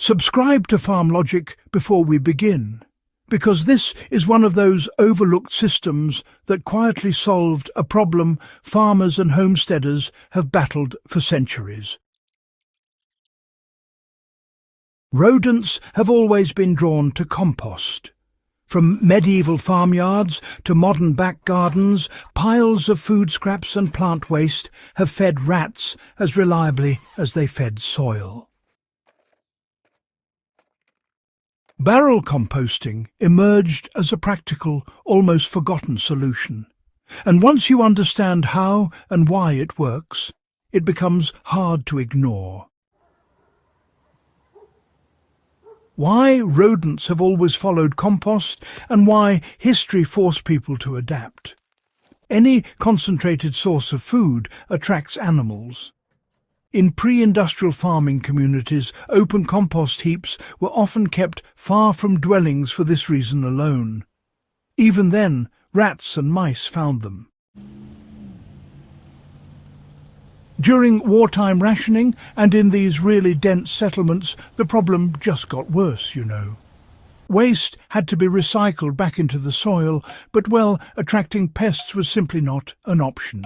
Subscribe to Farm Logic before we begin, because this is one of those overlooked systems that quietly solved a problem farmers and homesteaders have battled for centuries. Rodents have always been drawn to compost. From medieval farmyards to modern back gardens, piles of food scraps and plant waste have fed rats as reliably as they fed soil. Barrel composting emerged as a practical, almost forgotten solution. And once you understand how and why it works, it becomes hard to ignore. Why rodents have always followed compost and why history forced people to adapt. Any concentrated source of food attracts animals. In pre-industrial farming communities, open compost heaps were often kept far from dwellings for this reason alone. Even then, rats and mice found them. During wartime rationing and in these really dense settlements, the problem just got worse, you know. Waste had to be recycled back into the soil, but, well, attracting pests was simply not an option.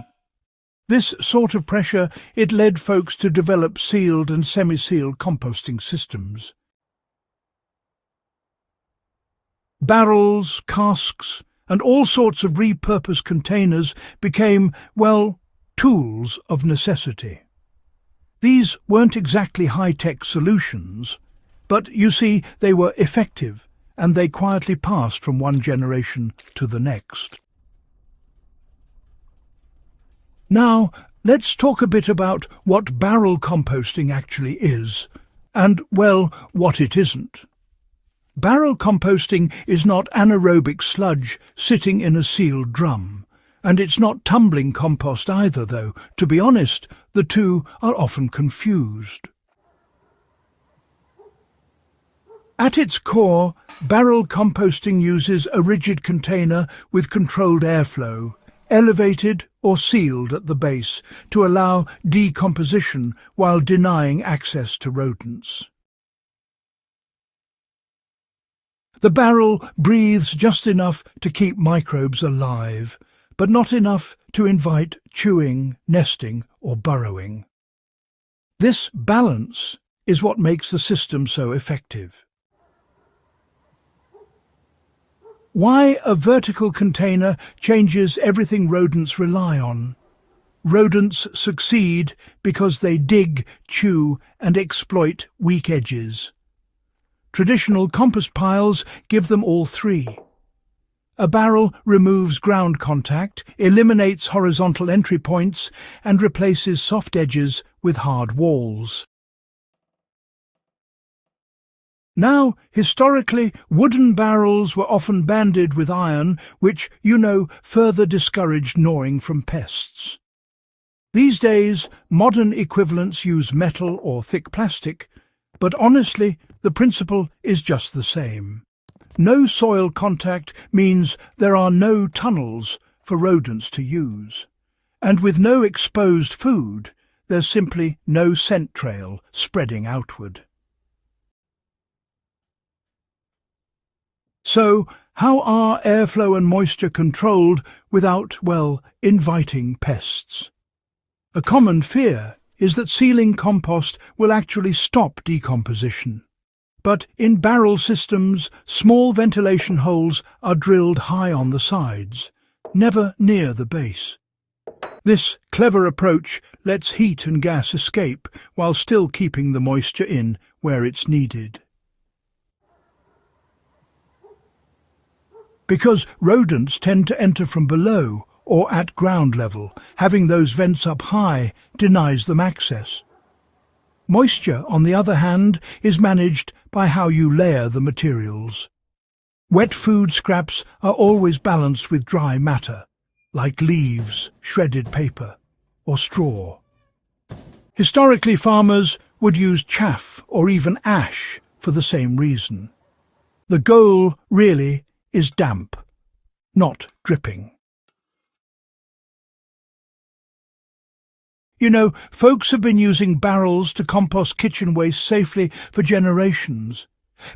This sort of pressure, it led folks to develop sealed and semi-sealed composting systems. Barrels, casks, and all sorts of repurposed containers became, well, tools of necessity. These weren't exactly high-tech solutions, but you see, they were effective, and they quietly passed from one generation to the next. Now, let's talk a bit about what barrel composting actually is, and, well, what it isn't. Barrel composting is not anaerobic sludge sitting in a sealed drum, and it's not tumbling compost either, though, to be honest, the two are often confused. At its core, barrel composting uses a rigid container with controlled airflow, elevated or sealed at the base to allow decomposition while denying access to rodents. The barrel breathes just enough to keep microbes alive, but not enough to invite chewing, nesting, or burrowing. This balance is what makes the system so effective. Why a vertical container changes everything rodents rely on. Rodents succeed because they dig, chew, and exploit weak edges. Traditional compost piles give them all three. A barrel removes ground contact, eliminates horizontal entry points, and replaces soft edges with hard walls. Now, historically, wooden barrels were often banded with iron, which, you know, further discouraged gnawing from pests. These days, modern equivalents use metal or thick plastic, but honestly, the principle is just the same. No soil contact means there are no tunnels for rodents to use. And with no exposed food, there's simply no scent trail spreading outward. So, how are airflow and moisture controlled without, well, inviting pests? A common fear is that sealing compost will actually stop decomposition. But in barrel systems, small ventilation holes are drilled high on the sides, never near the base. This clever approach lets heat and gas escape while still keeping the moisture in where it's needed. Because rodents tend to enter from below or at ground level, having those vents up high denies them access. Moisture, on the other hand, is managed by how you layer the materials. Wet food scraps are always balanced with dry matter, like leaves, shredded paper, or straw. Historically, farmers would use chaff or even ash for the same reason. The goal, really, is damp, not dripping. You know, folks have been using barrels to compost kitchen waste safely for generations.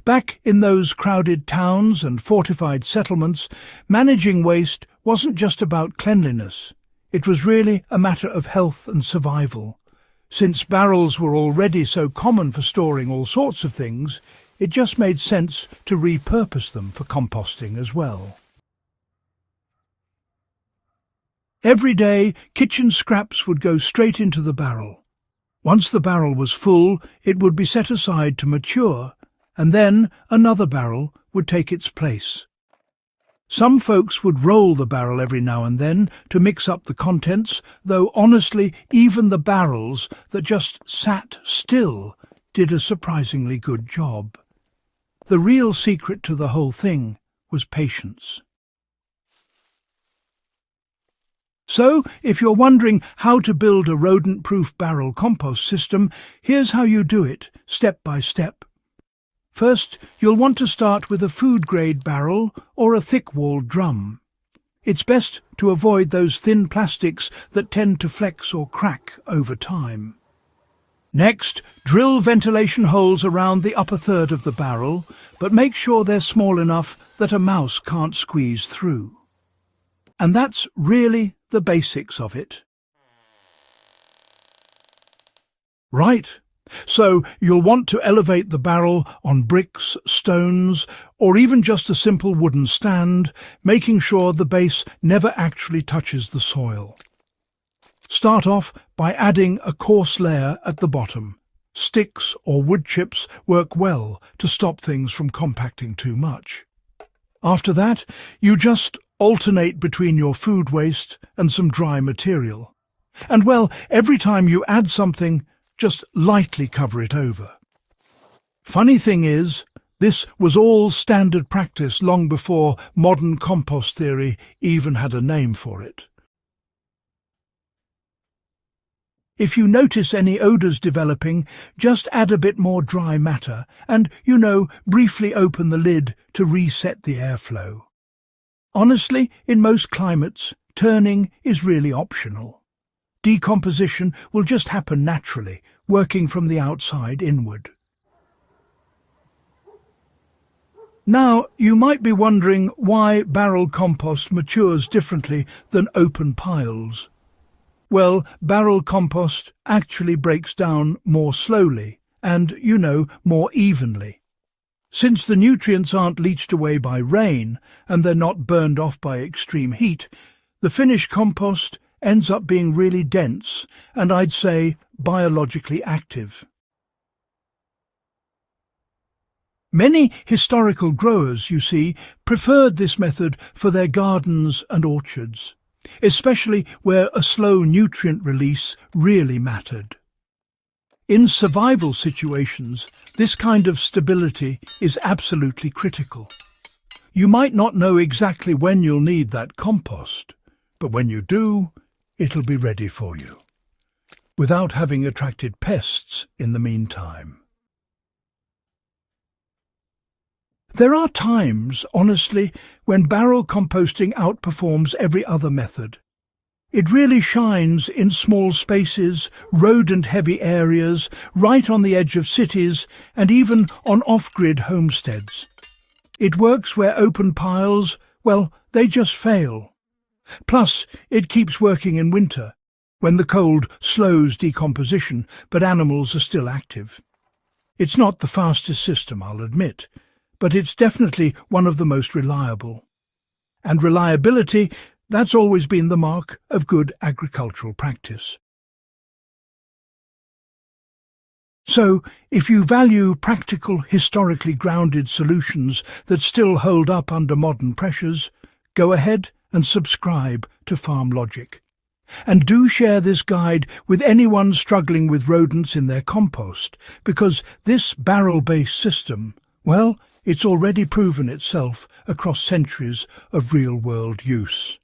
Back in those crowded towns and fortified settlements, managing waste wasn't just about cleanliness. It was really a matter of health and survival. Since barrels were already so common for storing all sorts of things, it just made sense to repurpose them for composting as well. Every day, kitchen scraps would go straight into the barrel. Once the barrel was full, it would be set aside to mature, and then another barrel would take its place. Some folks would roll the barrel every now and then to mix up the contents, though honestly, even the barrels that just sat still did a surprisingly good job. The real secret to the whole thing was patience. So, if you're wondering how to build a rodent-proof barrel compost system, here's how you do it, step by step. First, you'll want to start with a food-grade barrel or a thick-walled drum. It's best to avoid those thin plastics that tend to flex or crack over time. Next, drill ventilation holes around the upper third of the barrel, but make sure they're small enough that a mouse can't squeeze through. And that's really the basics of it. Right. So you'll want to elevate the barrel on bricks, stones, or even just a simple wooden stand, making sure the base never actually touches the soil. Start off by adding a coarse layer at the bottom. Sticks or wood chips work well to stop things from compacting too much. After that, you just alternate between your food waste and some dry material. And well, every time you add something, just lightly cover it over. Funny thing is, this was all standard practice long before modern compost theory even had a name for it. If you notice any odours developing, just add a bit more dry matter and, briefly open the lid to reset the airflow. Honestly, in most climates, turning is really optional. Decomposition will just happen naturally, working from the outside inward. Now, you might be wondering why barrel compost matures differently than open piles. Well, barrel compost actually breaks down more slowly and, more evenly. Since the nutrients aren't leached away by rain and they're not burned off by extreme heat, the finished compost ends up being really dense and, I'd say, biologically active. Many historical growers, you see, preferred this method for their gardens and orchards, especially where a slow nutrient release really mattered. In survival situations, this kind of stability is absolutely critical. You might not know exactly when you'll need that compost, but when you do, it'll be ready for you, without having attracted pests in the meantime. There are times, honestly, when barrel composting outperforms every other method. It really shines in small spaces, rodent-heavy areas, right on the edge of cities, and even on off-grid homesteads. It works where open piles, well, they just fail. Plus, it keeps working in winter, when the cold slows decomposition, but animals are still active. It's not the fastest system, I'll admit, but it's definitely one of the most reliable. And reliability, that's always been the mark of good agricultural practice. So, if you value practical, historically grounded solutions that still hold up under modern pressures, go ahead and subscribe to Farm Logic. And do share this guide with anyone struggling with rodents in their compost, because this barrel-based system, well, it's already proven itself across centuries of real-world use.